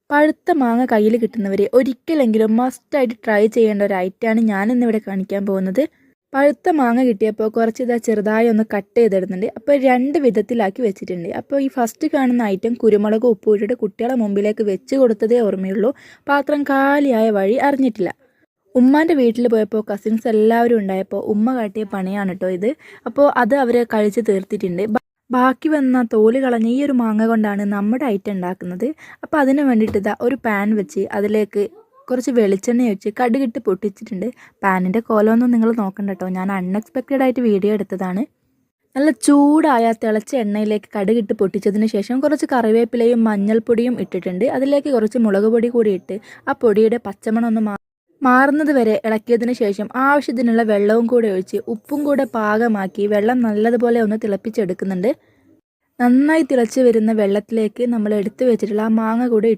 പഴുത്ത മാങ്ങ കയ്യിൽ കിട്ടുന്നവർ ഒരിക്കലെങ്കിലും മസ്റ്റായിട്ട് ട്രൈ ചെയ്യേണ്ട ഒരു ഐറ്റമാണ് ഞാനിന്നിവിടെ കാണിക്കാൻ പോകുന്നത്. പഴുത്ത മാങ്ങ കിട്ടിയപ്പോൾ കുറച്ച് ചെറുതായി ഒന്ന് കട്ട് ചെയ്തിടുന്നുണ്ട്. അപ്പോൾ രണ്ട് വിധത്തിലാക്കി വെച്ചിട്ടുണ്ട്. അപ്പോൾ ഈ ഫസ്റ്റ് കാണുന്ന ഐറ്റം കുരുമുളക് ഉപ്പ് ഇട്ടിട്ട് കുട്ടികളെ മുമ്പിലേക്ക് വെച്ച് കൊടുത്തതേ ഓർമ്മയുള്ളൂ. പാത്രം കാലിയായ വഴി അറിഞ്ഞിട്ടില്ല. ഉമ്മാൻ്റെ വീട്ടിൽ പോയപ്പോൾ കസിൻസ് എല്ലാവരും ഉണ്ടായപ്പോൾ ഉമ്മ കാട്ടിയ പണിയാണ് കേട്ടോ ഇത്. അപ്പോൾ അത് അവർ കഴിച്ച് തീർത്തിട്ടുണ്ട്. ബാക്കി വന്ന തോല് കളഞ്ഞ ഈ ഒരു മാങ്ങ കൊണ്ടാണ് നമ്മുടെ ഐറ്റം ഉണ്ടാക്കുന്നത്. അപ്പോൾ അതിന് വേണ്ടിയിട്ട് ഒരു പാൻ വെച്ച് അതിലേക്ക് കുറച്ച് വെളിച്ചെണ്ണ ഒഴിച്ച് കടുകിട്ട് പൊട്ടിച്ചിട്ടുണ്ട്. പാനിൻ്റെ കോലമൊന്നും നിങ്ങൾ നോക്കണ്ട കേട്ടോ, ഞാൻ അൺഎക്സ്പെക്റ്റഡ് ആയിട്ട് വീഡിയോ എടുത്തതാണ്. നല്ല ചൂടായ തിളച്ച എണ്ണയിലേക്ക് കടുകിട്ട് പൊട്ടിച്ചതിന് ശേഷം കുറച്ച് കറിവേപ്പിലയും മഞ്ഞൾപ്പൊടിയും ഇട്ടിട്ടുണ്ട്. അതിലേക്ക് കുറച്ച് മുളക് പൊടി കൂടി ഇട്ട് ആ പൊടിയുടെ പച്ചമണം ഒന്ന് മാറുന്നത് വരെ ഇളക്കിയതിന് ശേഷം ആവശ്യത്തിനുള്ള വെള്ളവും കൂടെ ഒഴിച്ച് ഉപ്പും കൂടെ പാകമാക്കി വെള്ളം നല്ലതുപോലെ ഒന്ന് തിളപ്പിച്ചെടുക്കുന്നുണ്ട്. നന്നായി തിളച്ച് വരുന്ന വെള്ളത്തിലേക്ക് നമ്മൾ എടുത്തു വെച്ചിട്ടുള്ള ആ മാങ്ങ കൂടെ